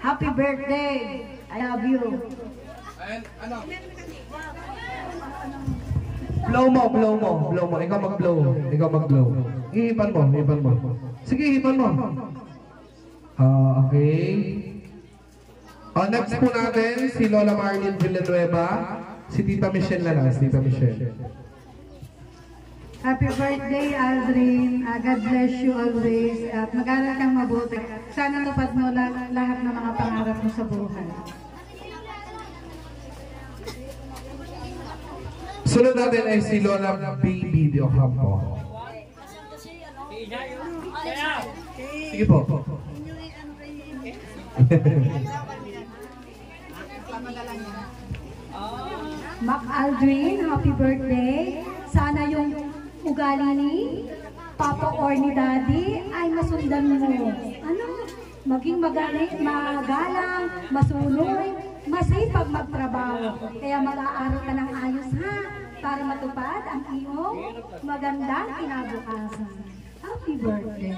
Happy birthday! I love you. And ano? Blow mo. Ikaw mag-blow. Ihipan mo. Sige, hipan mo. Okay. Next po natin, si Lola Marlene Villanueva. Si Tita Michelle na lang, Happy birthday, Aldrin. God bless you always. At mag-aral kang mabuti. Sana tupad mo lahat ng mga pangarap mo sa buhay. Sunod natin ay si Lola Baby de Ocampo. Sige po. Mac Aldrin, happy birthday. Sana yung ugali ni Papa or ni Daddy ay masundan mo. Maging magalang, masunoy, masipag magtrabaho. Kaya mag-aaral ka ng ayos ha, para matupad ang iyong magandang kinabukasan. Happy birthday.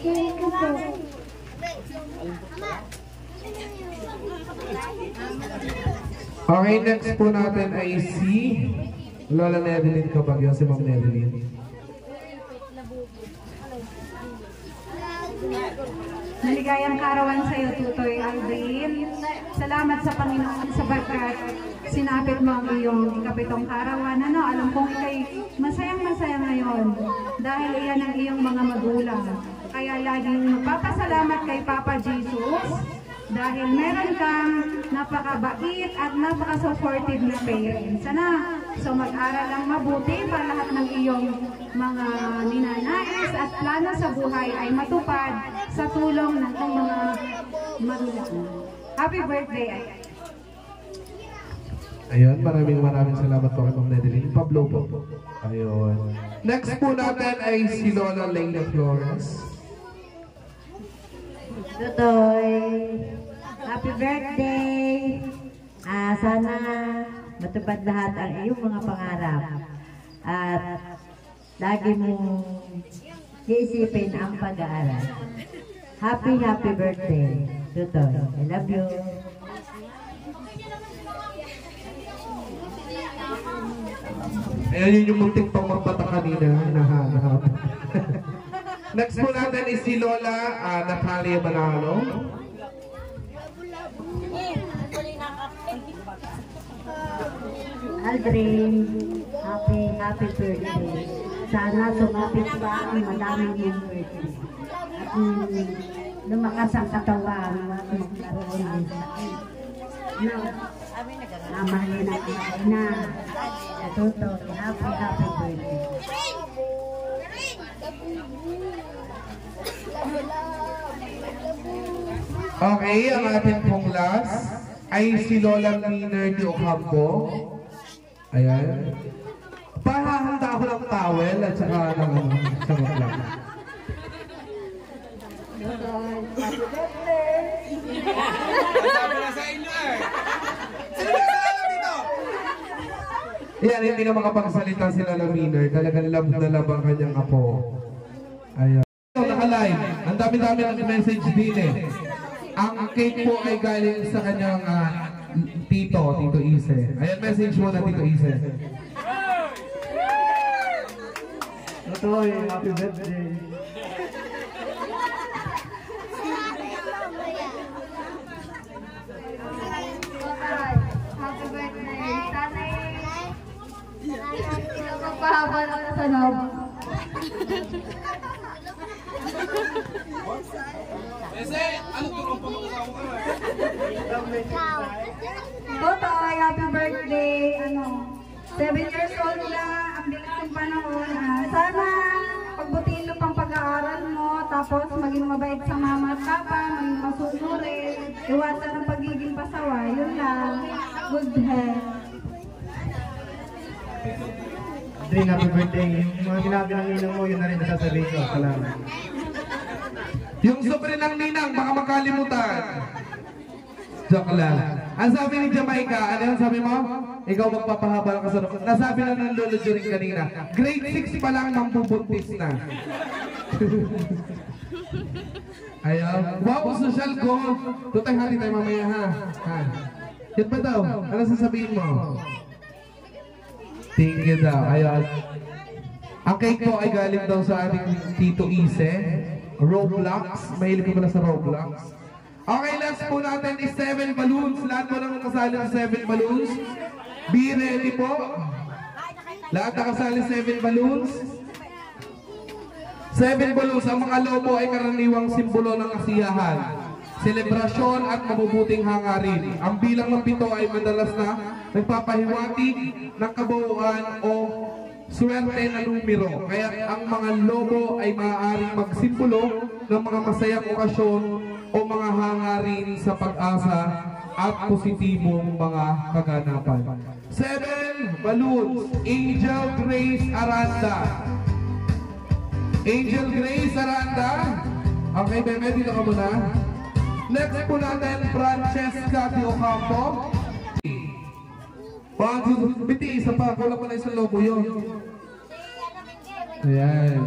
Thank you po. Okay, next po natin ay si Lola Nedeline Cabagyo, si Ma'am Nedeline. Maligayang karawan sa iyo, Tutoy Aldrin. Salamat sa Panginoon sa bagkat sinapit mo ang iyong ikapitong karawan. Alam kong ikay masayang-masaya ngayon dahil iyan ang iyong mga magulang. Kaya laging magpapasalamat kay Papa Jesus dahil meron kang napakabait at napaka-supportive na parents. So mag-aral lang mabuti para lahat ng iyong mga ninanais at plano sa buhay ay matupad sa tulong ng mga magulang. Happy birthday! Ayun, maraming salamat po kay Ma'am Nedeline. Pablo po. Ayun. Next po natin ay si Lola Leila Flores. Tutoy, happy birthday! Sana matupad lahat ang iyong mga pangarap at lagi mong iisipin ang pag-aaral. Happy birthday, Tutoy. I love you. Ayan yun yung muntik pang magbata kanina. Nahanap. Next po natin is si Lola Natalia Manalo. Aldrin, happy birthday. Sana sumapit pa ang madaming yung birthday. At lumakas ang katawan at magkaroon ng sakit. Amahalin ang ina. Ito, happy birthday. Okay, ang ating pong last ay si Lola Miner de Ocampo. Ayan. Pahahanda ako ng towel at saka ng sagot lang. Sabi na sa inyo eh. Sino ba sa dito? Yan, hindi na makapagsalita si Lola Miner. Talagang love na love ang kanyang apo. Ayan. naka-live. Ang dami-dami ng message din eh. Ang cake po ay galing sa kanyang Tito Ise. Ayan, message mo na Tito Ise. Totoy, happy birthday. Happy birthday. Sana magpahaba na sa loob. Kasi, ano turong pa mag-asawa ka? Totoy, happy birthday. 7 years old na, ang bilis ng panahon. Sana pagbutihin mo pang pag-aaral mo, tapos maging mabait sa mama at papa, maging masunurin, iwasan ang pagiging pasaway, yun lang. Good health. Adrian, happy birthday. Yung mga sinabi ng ninang mo, yun na rin nasasabihin ko. Salamat. Yung sobre ng ninang, baka makalimutan. Joke lang. Ang sabi ni Jamaica, ano yung sabi mo? Ikaw magpapahaba ka sa rokot. Nasabi na ng lolo Joring kanina, grade 6 pa lang mampubuntis na. Ayaw. Wow, social goal. Tutay hati tayo mamaya ha. Yan ba daw? Ano sasabihin mo? Thank you daw. Ayaw. Ang cake po ay galing daw sa ating Tito Ise. Roblox. Mahilig ko pala sa Roblox. Okay, last po natin is 7 balloons. Lahat po naman kasali ng 7 balloons. Be ready po. Lahat nakasali 7 balloons. 7 balloons. Ang mga lobo ay karaniwang simbolo ng kasiyahan, selebrasyon at mabubuting hangarin. Ang bilang ng 7 ay madalas na nagpapahiwatig ng kabuuan o swerte na numero. Kaya ang mga lobo ay maaaring magsimbolo ng mga masayang okasyon o mga hangarin sa pag-asa at positibong mga kaganapan. 7 balloons. Angel Grace Aranda. Angel Grace Aranda. Okay, bebe, dito ka muna. Next po natin, Francesca de Ocampo. Biti, isa pa. Wala pa na isang lobo yun. Ayan.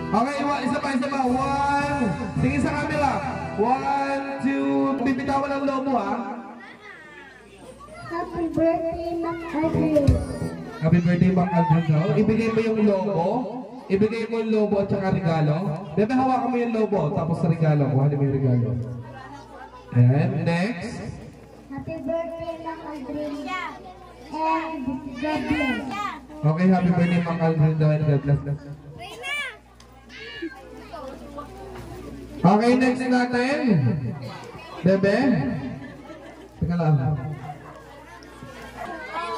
Okay, isa pa. 1. Tingin sa camera. 1, 2. Bibitawan ang lobo, ha? Happy birthday, Mac Adrian. Happy birthday, Mac Adrian. Ibigay mo yung lobo. Ibigay mo yung lobo at saka regalo. Bebe, hawakan mo yung lobo. Tapos sa regalo. Kuhanin mo yung regalo. And next. Happy birthday, Mac Adrian. And God bless. Okay, happy birthday, Mac Adrian daw. And God bless. Okay, next natin. Bebe. Teka lang.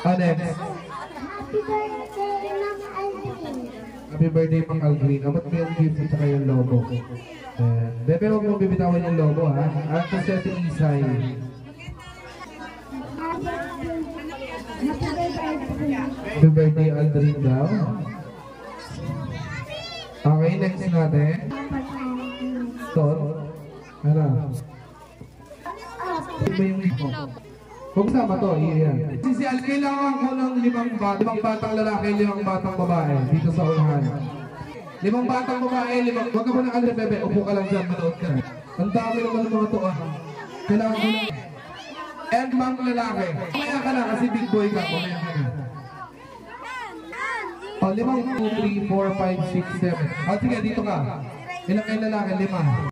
Next. Happy birthday, Mac Adrian. Happy birthday, Mac Aldrin. Amat mo yung gift at saka yung lobo. Bebe, huwag mo bibitawan yung lobo, ha? At sa si Isay. Happy birthday, Aldrin daw. Okay, next natin. Ton. Ano? Iba yung kung sama to, iyan. Si Al, kailangan ko ng 5 batang lalaki, 5 batang babae dito sa unahan. 5 batang babae, 5. Huwag ka mo na Andre, bebe. Upo ka lang dyan, manood ka. Ang dami naman ng mga to, Kailangan ko ng and mang lalaki. Kumaya ka na kasi big boy ka. Kumaya ka na. 5, 2, 3, 4, 5, 6, 7. Sige, dito ka. Ilang kayo lalaki? 5.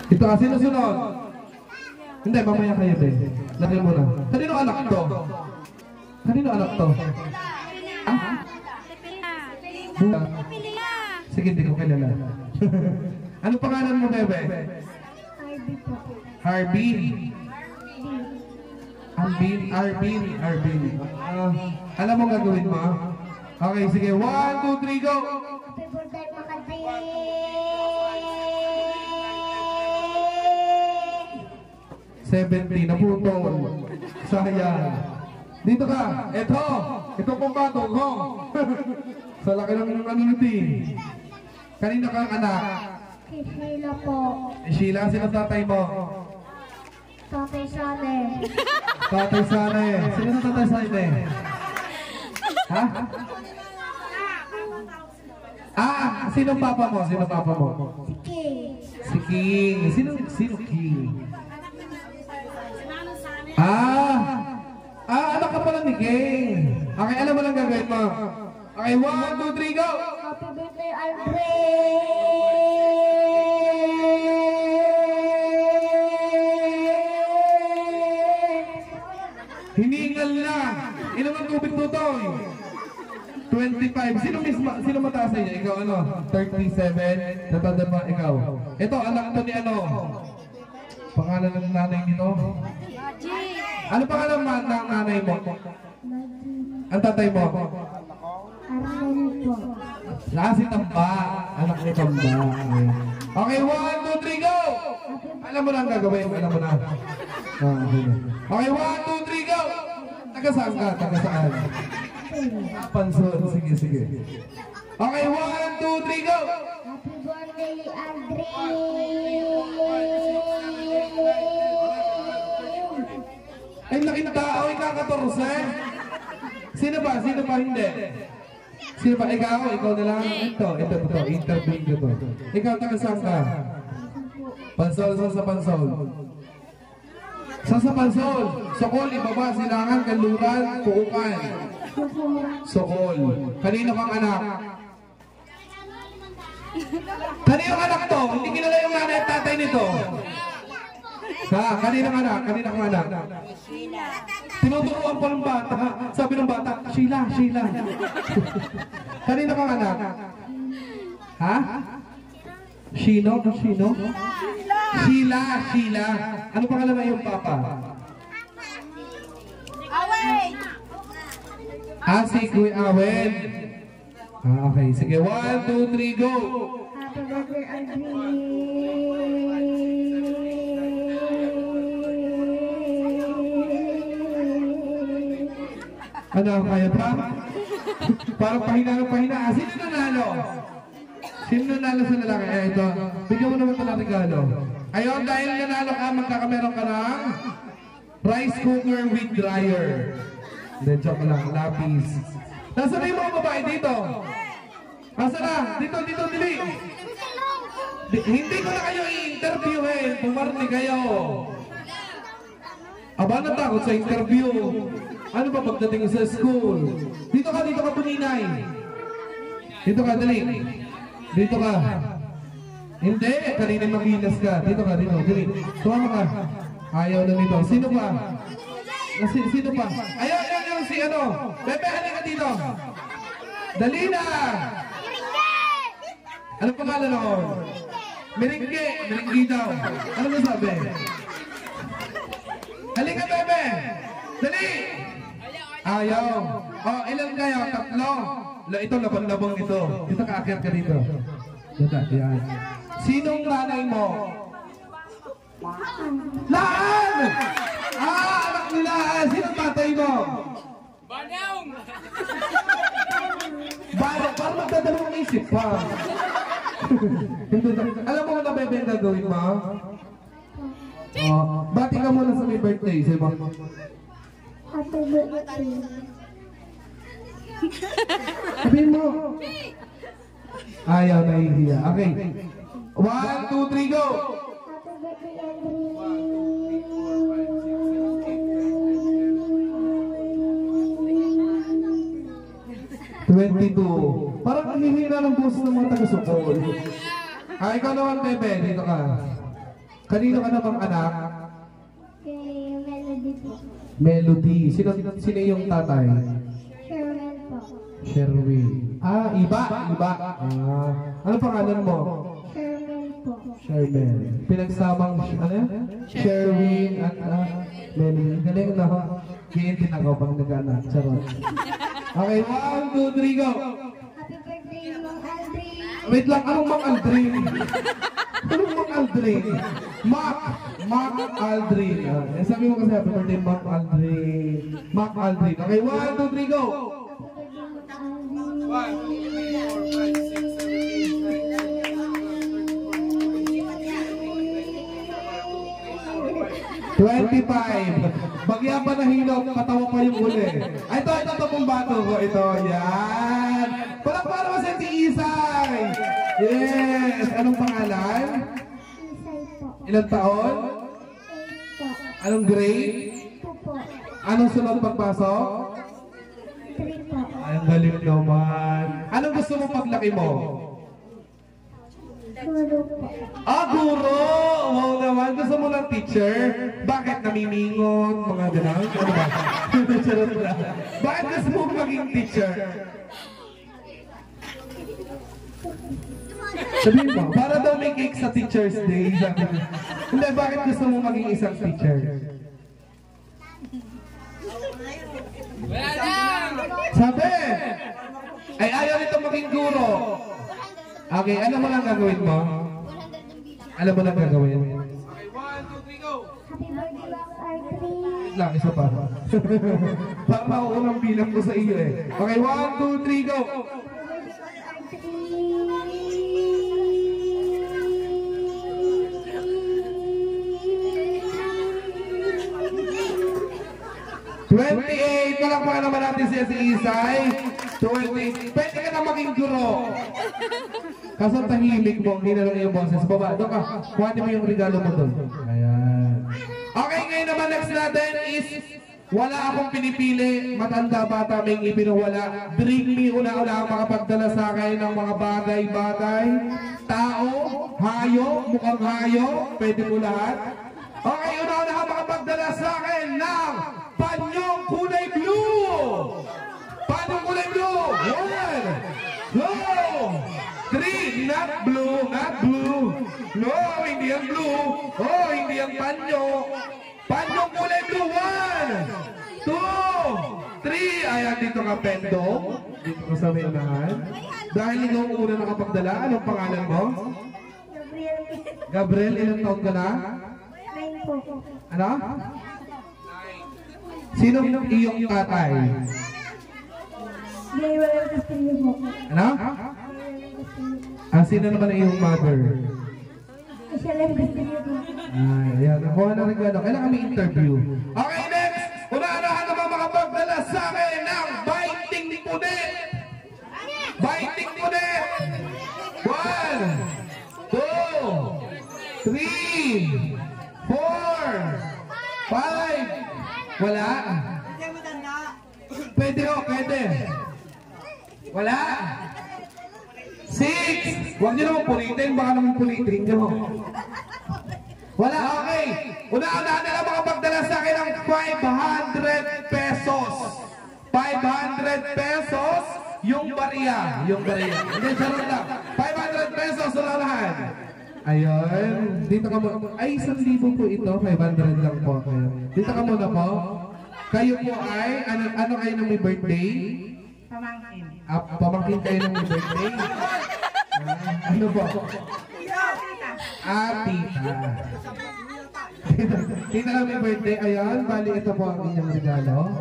Ito kasi nasunod. Hindi, mamaya kayo din. Lagay mo na. Kanino anak to? Kanino anak to? Sige, hindi ko kilala. Ano pangalan mo, bebe? Ivy po. Arbin. Arbin. Alam mo gagawin mo? Okay, sige. 1, 2, 3, go! Happy birthday, mga dream! 70, naputol. Sayang. Dito ka. Ito pong batong ho. Sa laki ng nanuniti. Kanina kang anak? Kay Sheila po. Sheila, sino tatay mo? Tatay Sane. Tatay Sane. Sino sa tatay Sane? Ha? Sino papa mo? King. Si King. Sino King? Anak ka pala ni King. Okay, alam mo lang gagawin mo. Okay, 1, 2, 3, go! Happy birthday, Andre! Hiningal na! Ilang ang tubig tutoy? 25. Sino mataas sa inyo? Ikaw ano? 37? Natanda ba ikaw? Ito, anak to ni ano? Pangalan ng nanay nito? Ano pangalan ng nanay mo? Ang tatay mo? Arlen po. Si Tamba. Anak ni Tamba. Okay, 1, 2, 3, go! Alam mo na ang gagawin. Alam mo na. Okay, 1, 2, 3, go! Taga saan ka? Taga saan? Pansol. Sige. Okay, 1, 2, 3, go! Happy birthday, Andre! Ay, laking tao. Ika-14. Sino ba? Hindi. Sino ba? Ikaw na lang. Ito. Interview ko to. Ikaw, taga saan ka? Pansol. Saan sa Pansol? Saan sa Pansol? Sokol, ibaba, Silangan, Kanluran, Puukan. Sokol. Kanino kang anak? Kanino anak to? Hindi kilala yung nanay at tatay nito. Kanino anak? Tinuturuan pa ng bata. Sabi ng bata, Sheila. Kanino kang anak? Ha? Shino? Sheila. Ano pangalan na yung papa? Away! Si Kuya Awen. Okay, sige. 1, 2, 3, go! Happy birthday, Andre! Ano, kaya pa? Parang pahina. Sino nanalo? Sino nanalo sa lalaki? Ito. Bigyan mo naman ito ng regalo. Ayun, dahil nanalo ka, magkakameron ka ng rice cooker with dryer. Hindi, joke lang. Lapis. Nasaan na yung mga babae dito? Nasaan na? Dito, dili. Hindi ko na kayo i-interviewin. Pumarni kayo. Aba, natakot sa interview. Ano ba pagdating sa school? Dito ka, Puninay. Dito ka, dali. Dito ka. Hindi, kanina magilas ka. Dito, dali. Tumama ka. Ayaw na nito. Sino pa? Sino pa? Ayaw, si ano. Bebe, halika dito. Dali na. Ano pangalan ako? Meringge daw. Ano mo sabi? Halika, Bebe. Dali. Ayaw. Ilan kayo? 3. Ito, labang-labang ito. Dito ka, akyat ka dito. Dito, yan. Sinong nanay mo? Laan! Anak ni Laan. Sinong tatay mo? Banyong! Parang magdadalawang isip pa. Alam mo na, Bebe, ang gagawin mo? Bati ka muna sa may birthday. Sabi mo? Happy birthday! Sabihin mo. Ayaw, nahihiya. Okay. 1, 2, 3, go! Happy birthday, Andre! 22. Parang hihina ng boses ng mga taga-Sukol. Ikaw naman, Bebe. Dito ka. Kanino ka namang anak? Kay Melody po. Melody. Sino yung tatay? Sherwin po. Sherwin. Iba. Ano pangalan mo? Sherwin po. Sherman. Pinagsamang, ano yan? Sherwin at Melanie. Galing na ha. Ngayon din ako pang nag-anak. Charot. Okay, 1, 2, 3, go! Happy birthday, Mang Aldrin. Wait lang, anong Mang Aldrin? Anong Mang Aldrin? Mac Aldrin. Sabi mo kasi happy birthday, Mac Aldrin. Mac Aldrin. Okay, 1, 2, 3, go! Bagya pa nahilog, patawa pa yung uli. Ay, ito pong bato ko. Ito, yan. Para mo si Isay. Yes. Anong pangalan? Isay po. Ilang taon? 8 po. Anong grade? 2 po. Anong sunod pagpasok? 3 po. Ay, ang galing naman. Anong gusto mo paglaki mo? Guro po. Guro! Wow naman. Gusto mo ng teacher? Bakit namimingon? Mga gano'n? Ano ba? Charot lang. Bakit gusto mo maging teacher? Sabihin mo, para daw may cake sa Teacher's Day. Sabi mo. Hindi, bakit gusto mo maging isang teacher? Sabi! Ay, ayaw nito maging guro. Okay, ano mo lang gagawin mo? Alam mo lang gagawin? Okay, 1, 2, 3, go! Happy birthday, Mang Aldrin. Lang, isa pa. Parang makukulang bilang ko sa iyo eh. Okay, 1, 2, 3, go! 28, palakpakan naman natin siya si Isay. 20, pwede ka na maging guro. Kaso tahimik mo, hindi na lang yung boses. Baba, doon ka. Kuhanin mo yung regalo mo doon. Ayan. Okay, ngayon naman next natin is wala akong pinipili. Matanda, bata, may ipinawala. Bring me una-una ang makapagdala sa akin ng mga bagay-bagay. Tao, hayop, mukhang hayop. Pwede mo lahat. Okay, una-una ang makapagdala sa akin ng panyong kulay blue. Panyong kulay blue. 1, 2, 3. Not blue, not blue. No, hindi yan blue. Oh, hindi yan panyo. Panyong kulay blue. 1, 2, 3. Ayan, dito ka, Pendo. Dito ka sa may unahan. Dahil ikaw ang una nakapagdala, anong pangalan mo? Gabriel, ilang taon ka na? 9 po. Ano? Sino iyong tatay? Gabriel Castillo po. Ano? Sino naman ang iyong mother? Michelle Castillo po. Ayan. Nakuha na regalo. Kailangan may interview. Okay, next! Una-anahan naman makapagdala sa akin ng biting punit! Biting punit! 1, 2, 3, 4, 5. Wala? Pwede o, pwede. Wala? 6. Huwag niyo naman pulitin, baka naman pulitin niyo. Wala, okay. Una-una na lang makapagdala sa akin ng 500 pesos. 500 pesos, yung bariya. Yung bariya. Hindi, sarap lang. 500 pesos sa lahat. Ayun. Dito ka muna. Ay, 1,000 po ito. 500 lang po kayo. Dito ka muna po. Kayo po ay, ano kayo ng may birthday? Pamangkin. Pamangkin kayo ng may birthday? Ano po? Tita. Tita na may birthday. Ayun, bali ito po ang inyong regalo.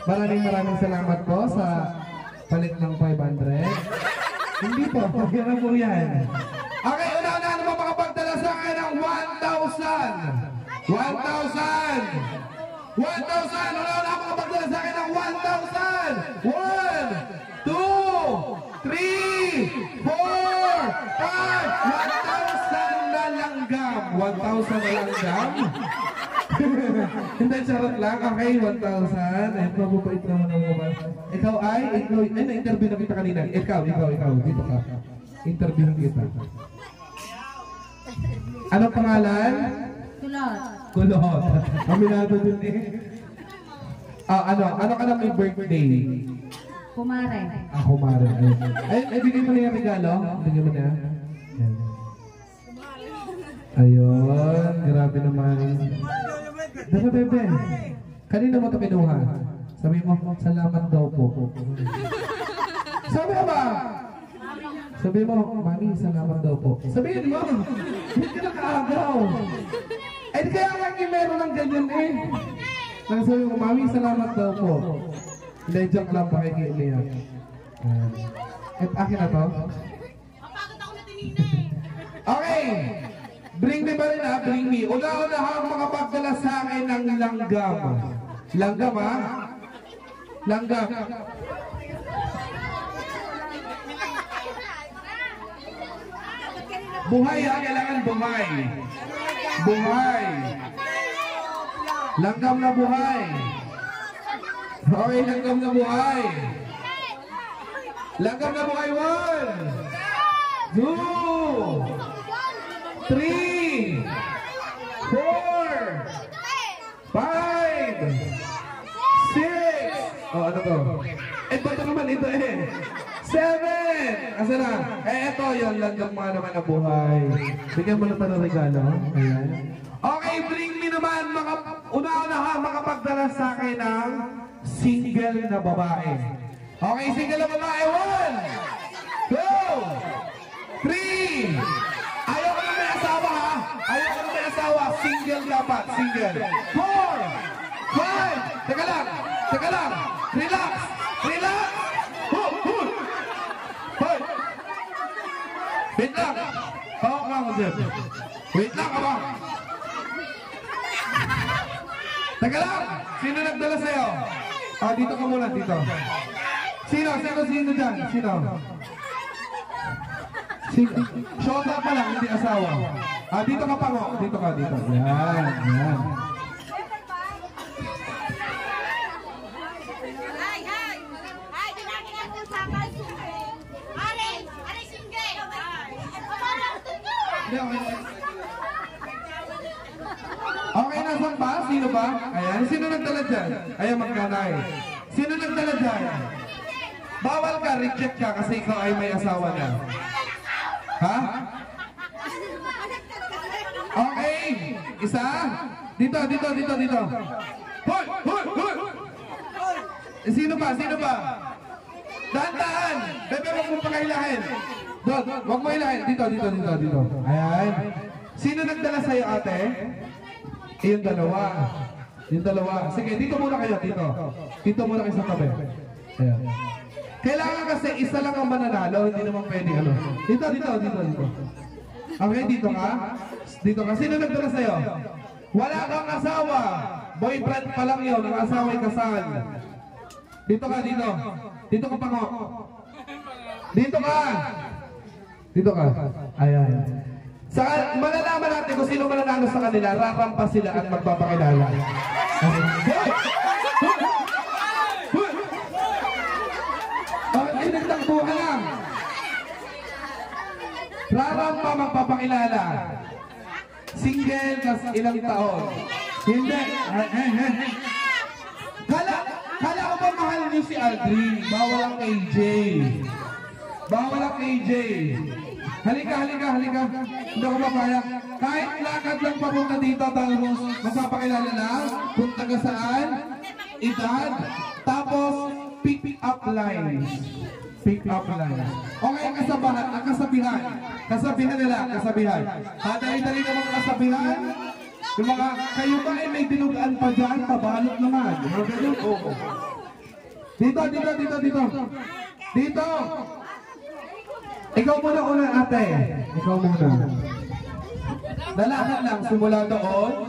Maraming salamat po sa palit ng 500. Hindi po, yan na po yan. Okay, una-una naman makapagdala sa akin ng 1,000. 1,000! 1,000! Una-una makapagdala sa akin ng 1,000! 1, 2, 3, 4, 5! 1,000 na langgam! 1,000 na langgam? Hindi, charot lang. Okay, 1,000. Ay, mababait naman ang mga. Ikaw ay, na-interview na kita kanina. Ikaw. Dito ka. Interview kita. Anong pangalan? Kulot. Aminado dun eh. Ano ka na may birthday? Kumare. Kumare. Ay, bigay mo na yung regalo. Bigay mo na. Ayun, grabe naman. Dapat bebe, kanina mo ito kinuha. Sabi mo, salamat daw po. Sabi ba? Sabi mo, mami, salamat daw po. Sabihin mo, hindi ka nakaagaw. Eh, kaya nga meron ng ganyan eh. Nang sabi mo, mami, salamat daw po. Hindi, joke lang, pakikiiyak. At akin na to? Okay. Bring me ba rin ha? Bring me. Una-unahang makapagdala sa akin ng langgam. Langgam ha? Langgam. Buhay ha? Kailangan buhay. Buhay. Langgam na buhay. Okay, langgam na buhay. Langgam na buhay. 1, 2, 3, 4, 5, 6. Oh, ano to? Eh, ba't naman ito eh? 7. Asa na? Eh, ito yung langgam mga naman na buhay. Bigyan mo na pa ng regalo. Ayan. Okay, bring me naman. Una-unahan makapagdala sa akin ng single na babae. Okay, single na babae. 1, 2, 3. Ayoko na may asawa ha. Ayoko na may asawa. Single dapat. Single. 4, 5. Teka lang. Teka lang. Relax. Relax. Hoy. Wait lang. Oo ka mo dyan. Wait lang ka ba? Teka lang. Sino nagdala sa'yo? Ah, dito ka muna. Dito. Sino dyan? Sino? Shota pa lang, hindi asawa. Ah, dito ka pa mo. Dito ka, dito. Yan, yan. Okay, nasan ba? Sino ba? Ayan, sino nagdala dyan? Ayan, magkanay. Sino nagdala dyan? Bawal ka, reject ka kasi ikaw ay may asawa na. Ha? Okay. Isa. Dito. Hoy! Sino ba? Dahan-dahan. Bebe, huwag mo pakailahin. Huwag mo ilahin. Dito. Ayan. Sino nagdala sa'yo, ate? Yung dalawa. Sige, dito muna kayo. Dito muna kayo sa tabi. Ayan. Kailangan kasi isa lang ang mananalo, hindi naman pwede ano. Dito. Okay, dito ka. Sino nagdala sa'yo? Wala kang asawa. Boyfriend pa lang yun, ang asawa ay kasal. Dito ka. Dito ka pa ko. Dito ka. Ayan. Malalaman natin kung sino mananalo sa kanila, rarampa sila at magpapakilala. Nagtakbuhan lang. Rarampa magpapakilala. Single kas ilang taon. Hindi. Kala ko ba mahal niyo si Aldrin? Bawal ang AJ. Halika. Hindi ako mapayag. Kahit lakad lang papunta dito, tapos magpapakilala lang kung taga saan, edad, tapos pick up lines. Okay, ang kasabihan nila. Dali-dali naman ang kasabihan. Yung mga, kayo ba ay may dinugaan pa dyan? Pabalot naman. Oo. Dito. Ikaw muna una, ate. Dalakad lang, simula doon.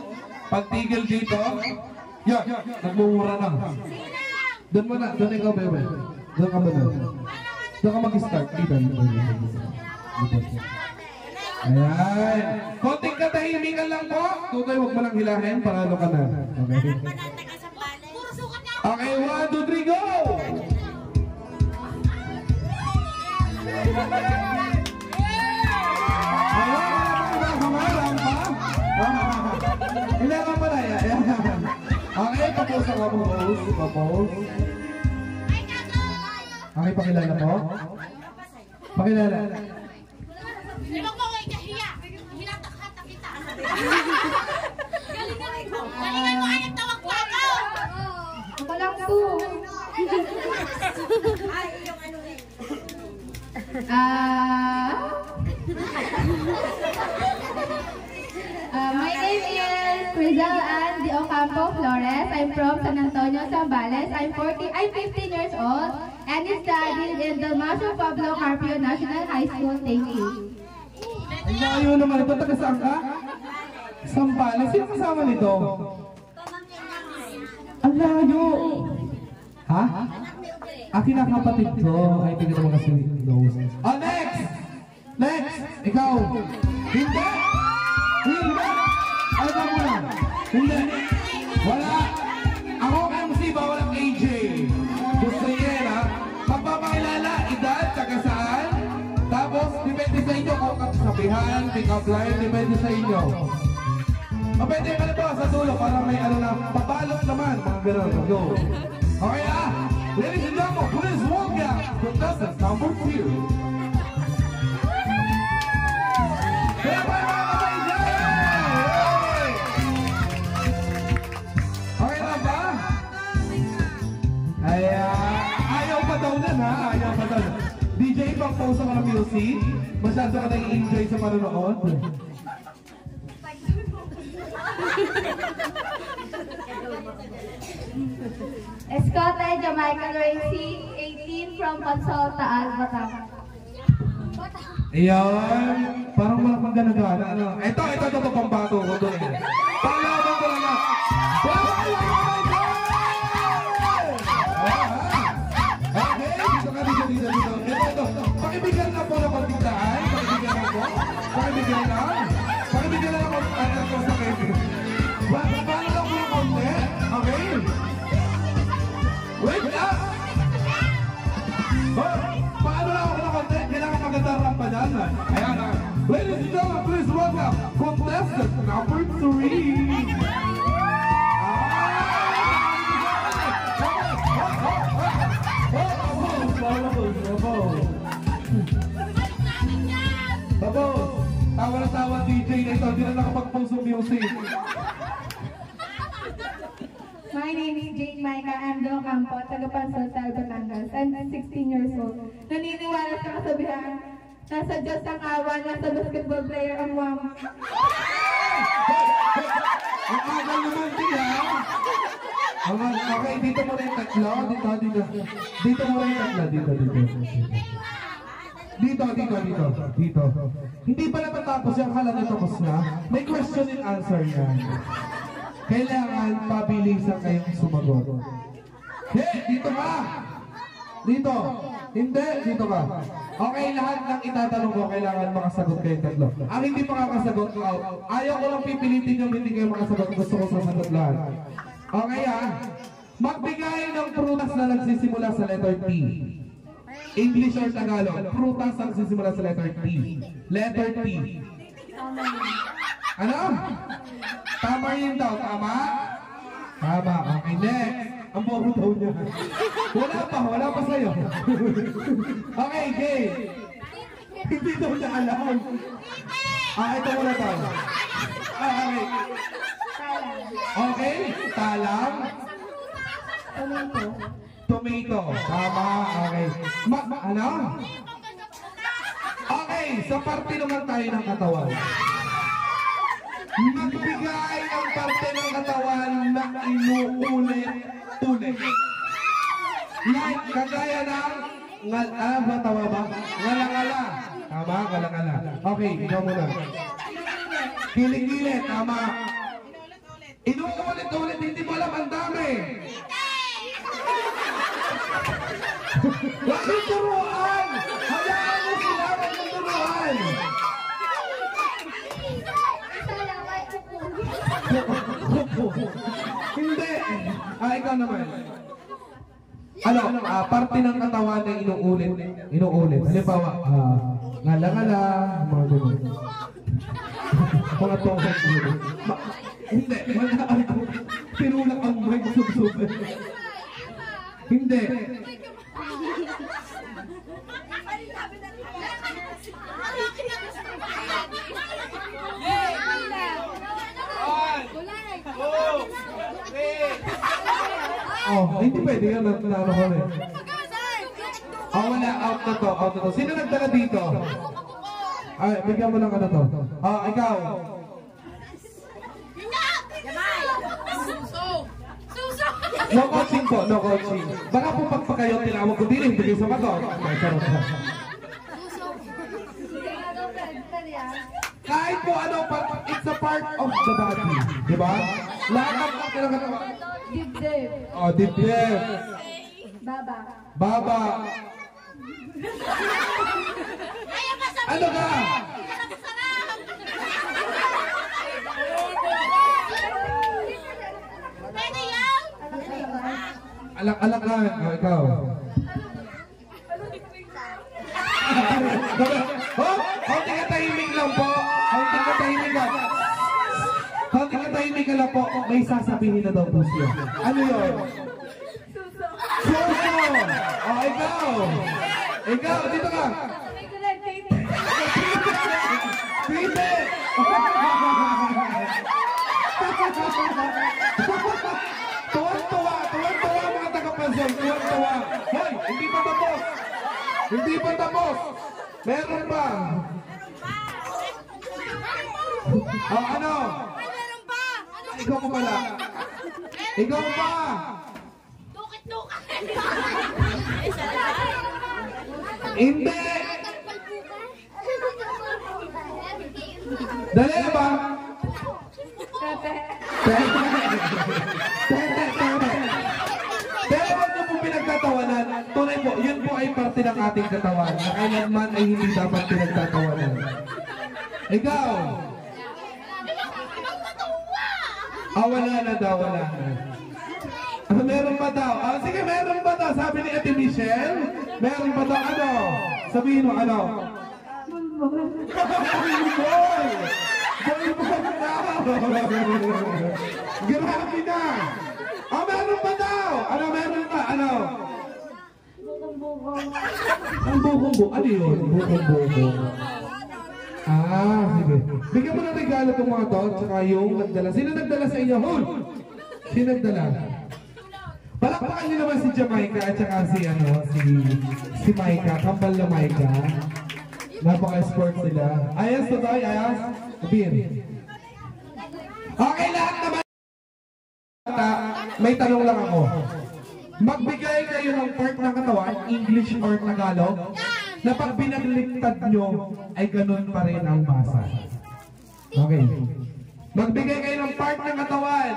Pagtigil dito. Yan, nagmumura na. Doon ikaw, bebe. Doon ka muna. Doon ka mag-start. Dito. Ayan. Konting katahimikan lang po. Tutoy, huwag mo lang hilahin. Paralo ka na. Okay, 1, 2, 3, go! Ilangan pa na yan. Okay, papos ako. Papos. Okay, pakilala po. Pakilala. shampoo. My name is Rizal Ann de Ocampo Flores. I'm from San Antonio, Zambales. I'm 15 years old and studied in the Maso Pablo Carpio National High School. Thank you. Ang layo naman ito. Taga saan ka? Zambales. Sino kasama nito? Ang layo. Ha? Kinakapatid ko. Ay, tingnan naman kasi knows. Oh, next! Next! Ikaw! Hindi! Hindi! Ano ka muna? Hindi! Wala! Ako MC, walang AJ. Gusto niya, ha? Magpapakilala, edad, taga saan? Tapos, depende sa inyo kung kasabihan, pick-up line, depende sa inyo. O, pwede ka na to sa dulo para may ano na, pabalot naman. Mga gano'n, go. Okay, ha? Ladies and gentlemen, please welcome contestant number 2. Kaya pa mga kapay dyan! Okay na ba? Ay, ayaw pa daw na, ha? Ayaw pa daw na. DJ, pang-pause ako ng music. Masyado ka nag-enjoy sa panonood. Escote Jamaican Racing, 18 from Pansol, Taal, Batangas. Ayan, parang wala pang gana-gana. Ano? Ito, pambato ko doon. Panglaban ko lang na. Okay, dito. Ito. Pakibigyan na po ng kontintaan. Pakibigyan lang ako sa kayo. Paano lang po yung konti? Okay? Wait up! Paano lang ako ng konti? Kailangan magandang pa dyan. Ayan, ladies and gentlemen, please welcome contestant number 3. Babos, tawa na tawa DJ na ito, hindi na nakapag-post ng music. My name is Jane Maika. I'm de Ocampo, taga Pansol, Taal, Batangas. I'm 16 years old. Naniniwala sa kasabihan, nasa Diyos ang awa, nasa basketball player ang wam. Ang agal naman din, ha? Okay, dito mo na yung tatlo. Dito mo na yung tatlo. Dito. Hindi pa natatapos yung akala nyo tapos na. May question and answer yan. Kailangan pabilisan kayong sumagot. Dito ka! Dito! Hindi, dito ka. Okay, lahat ng itatanong ko, kailangan makasagot kayong tatlo. Ang hindi makakasagot, ayaw ko lang pipilitin yung hindi kayo makasagot. Gusto ko sasagot lahat. Okay, ha? Magbigay ng prutas na nagsisimula sa letter T. English or Tagalog. Prutas na nagsisimula sa letter T. Letter T. Ano? Tama yun daw. Tama? Tama. Okay, next. Ang bobo daw niya. Wala pa sa'yo. Okay, game. Hindi daw niya alam. Ito muna daw. Okay. Okay, talang. Tomato. Tama, okay. Ano? Okay, sa parte naman tayo ng katawan. Magbigay ang parte ng katawan na inuulit-ulit. Like, kagaya ng tawa ba? Ngalangala. Tama, ngalangala. Okay, ikaw muna. Kilig-kilit, tama. Inuulit-ulit, hindi mo alam ang dami. Huwag yung turuan! Hayaan mo sila, huwag yung turuan! Hindi! Ikaw naman. Parte ng katawan na inuulit. Halimbawa, ngala-ngala, mga gano'n. Mga tongkong ulit. Hindi, malaan ko. Pinulang ang mic sub-sub. Hindi. Oh, hindi pwede yun. Naano ko rin. Oh, wala. Out na to. Out na to. Sino nagdala dito? Ay, bigyan mo lang ano to. Oh, ikaw. No coaching po, no coaching. Baka po pagpa kayo tinawag ko din, hindi kayo sumagot. Ay, charot lang. Kahit po ano, it's a part of the body. Di ba? Lahat ng pinagkatawa. Dibdib. Oh, dibdib. Baba. Baba. Ano ka? Alak-alakan. Oh, ikaw. Oh, konting katahimik lang po. Konting katahimik lang. Konting katahimik ka lang po. May sasabihin na daw po siya. Ano yun? Suso! Oh, ikaw! Ikaw, dito ka! Pipe! Tuwan-tuwa mga tagapansin. Tuwan-tuwa. Hoy, hindi pa tapos. Hindi pa tapos. Meron pa. Oh, ano? Ikaw pa pala. Ikaw pa. Hindi. Dali ba? Pero huwag niyo po pinagtatawanan. Tunay po, yun po ay parte ng ating katawan na kailanman ay hindi dapat pinagtatawanan. Ikaw! Wala na daw, wala na. Meron pa daw. Sige, meron pa daw. Sabi ni Ate Michelle, meron pa daw. Ano? Sabihin mo, ano? Boy! Grabe na! Meron pa daw! Ano, meron pa? Ano? Ang bukong-bukong. Ano yun? Bukong-bukong. Sige. Bigyan mo ng regalo itong mga to, tsaka yung nagdala. Sino nagdala sa inyo? Hul! Sino nagdala? Palakpakan niyo naman si Jamaica at saka si Maika. Kambal na Maika. Napaka-sport sila. Ayos, Totoy, ayos. Beer. Okay, lahat naman. May tanong lang ako. Magbigay kayo ng part ng katawan, English or Tagalog, na pag binagliktad nyo, ay ganun pa rin ang basa. Okay. Magbigay kayo ng part ng katawan.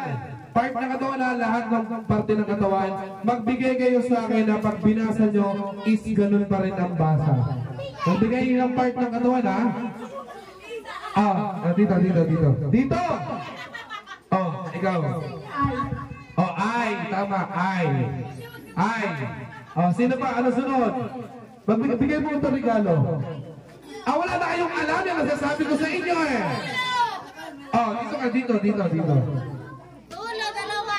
Part ng katawan na lahat ng parte ng katawan. Magbigay kayo sa akin na pag binasa nyo, is ganun pa rin ang basa. Magbigay kayo ng part ng katawan, ha? Dito. Dito! Oh, ikaw. Oh, ay. Tama, ay. Ay. Oh, sino pa? Ano sunod? Magbigay mo ito regalo. Wala na kayong alam yung nasasabi ko sa inyo eh. Oh, dito ka, dito. Ulo, dalawa.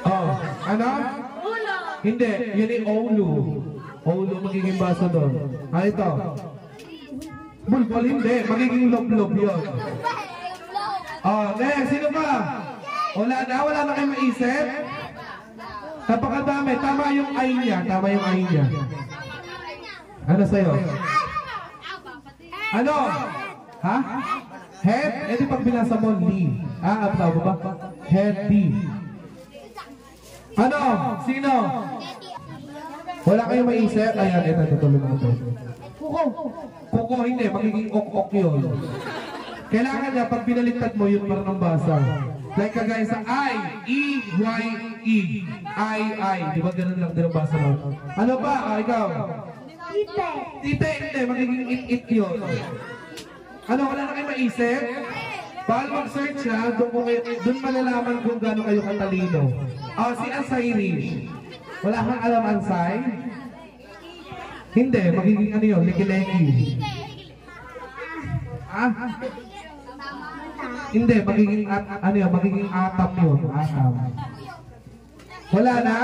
Oh, ano? Ulo. Hindi, yun yung Olu. Olu magiging baso doon. Ito. Bulbol, hindi. Magiging lob-lob yun. Sino ba? Wala na kayong maisip? Napakadami. Tama yung ay niya. Ano sa'yo? Ano? Ha? Head? Di pag binasa mo, li. Tama ba? Head, di. Ano? Sino? Wala kayong maisip? Ayan, ito. Tutulong mo ito. Kuko, hindi. Magiging ok-ok yun. Kailangan niya, pag binaliktad mo, yun para ng basa. Like kagaya sa I, E, Y, E. I. Di ba ganun lang din ang basa mo? Ano pa? Ikaw? Tite, hindi. Magiging it yun. Ano, wala na kayo maisip? Bawal mag-search ha. Doon malalaman kung gano'n kayo katalino. Si Ansay Rish. Wala kang alam Ansay? Hindi. Magiging ano yun? Liki-leki. Hindi, magiging magiging atam yun. Atam. Wala na.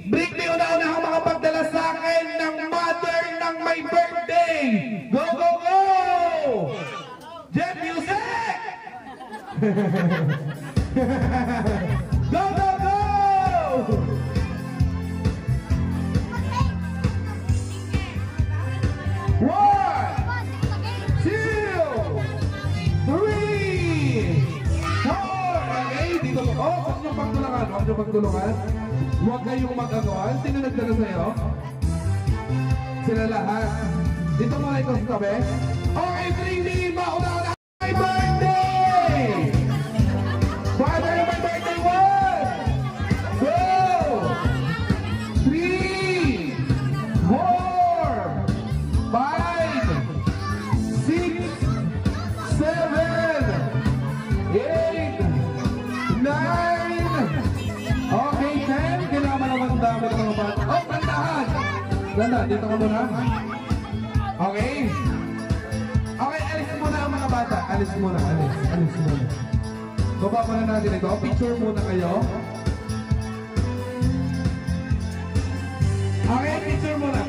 bring me una-unahang mga pagdala sa akin ng mother ng my birthday. Go, go, go! Jet music! Go, go, go! 1, 2, 3, 4. Okay, dito po. Oh, huwag niyong pagtulungan. Huwag niyong pagtulungan. Huwag kayong mag-agawan. Sino nagdala sa'yo? Sila lahat. Dito mo ito sa tabi. Okay, 3, mauna-una. My birthday! Father of my birthday, 1, 2, 3, 4, 5, 6, 7, 8, 9. Okay, 10. Kailangan naman dami ng mga bata. Oh, tandahan! Ganda, dito ka muna. Okay? Okay, alis muna ang mga bata. Alis muna, alis muna. Baba muna natin ito. Picture muna kayo. Okay, picture muna.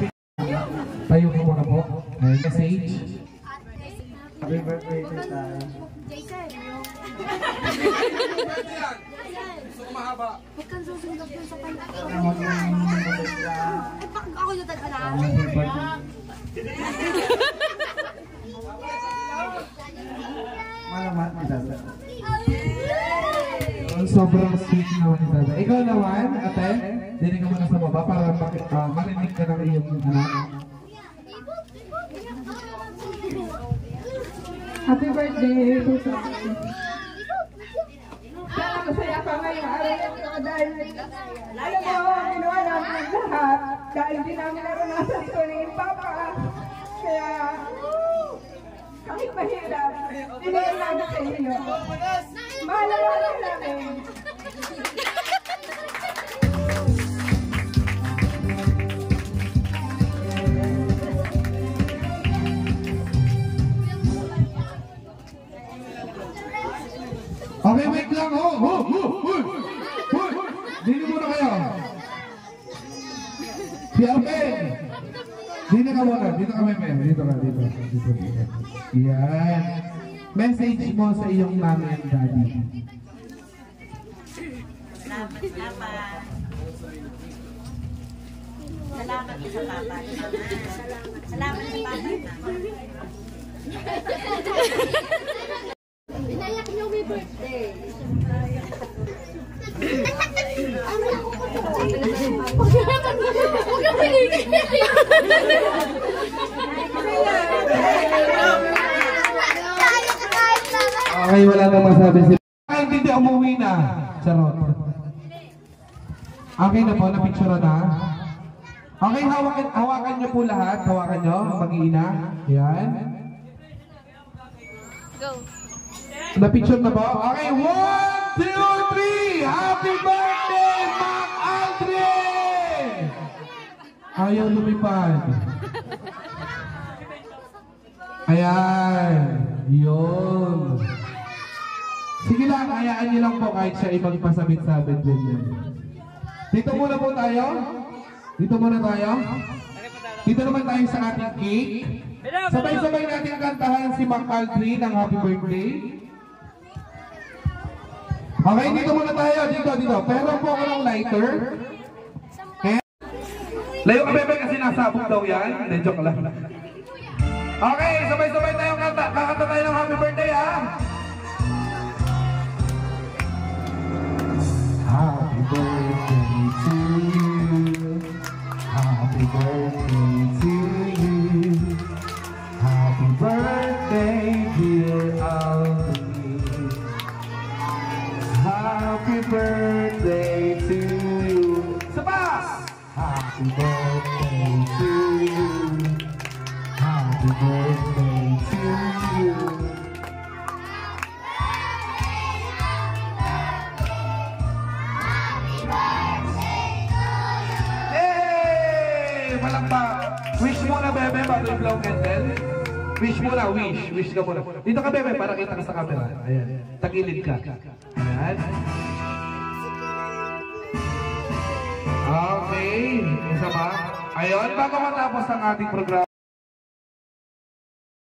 Tayo ka muna po. Message. Happy birthday, Tita. Gusto ko mahaba. Huwag kang susundok dun sa kanya. Salamat po ng mga Ako yung tag-alaan. malamat ni Tata. Sobrang sweet naman ni Tata. Ikaw naman, ate, dinig ka muna sa baba para marinig ka ng iyong anak. Happy birthday, Tuto. Sana masaya ka ngayong araw na ito dahil alam mo, ginawa namin ang lahat dahil di namin naranasan ito ni Papa. Kaya, kahit mahirap, binigay namin sa inyo. Mahal namin. Okay, wait lang. Dito muna kayo. Si Alvin. Dito ka muna. Dito ka, Meme. Dito. Yan. Message mo sa iyong mami and daddy. Salamat, Papa. Salamat sa Papa. Salamat sa Papa. Inayak niyo may birthday. Huwag ka pinigil. Okay, wala nang masabi sila. Ay, hindi umuwi na. Charot. Okay na po, na-picture na. Okay, hawakan niyo po lahat. Hawakan niyo, mag-iina. Yan. Go. Na-picture na po? Okay, 1, 2, 3! Happy birthday, Mac Aldrin! Ayaw lumipad. Ayan. Yun. Sige lang, hayaan niyo lang po kahit siya ipagpasabit-sabit din yan. Dito muna po tayo. Dito muna tayo. Dito naman tayo sa ating cake. Sabay-sabay natin kantahan si Mac Aldrin ng happy birthday. Okay, dito muna tayo. Dito. Pero po ako ng lighter. Layo ka, Bebe, kasi nasabog daw yan. Hindi, joke lang. Okay, sabay-sabay tayo kakanta tayo ng happy birthday, ha? Happy birthday to you. Happy birthday to you. Happy birthday, dear Aldrin. Happy birthday to you. Sabas! Happy birthday to you. Happy birthday to you. Hey! Malakpak! Wish muna, Bebe, bago i-blow candle. Wish muna, wish ka muna. Dito ka, Bebe, para kita ka sa camera. Ayan. Tagilid ka. Ayan. isa ba? Ayun, bago matapos ang ating programa.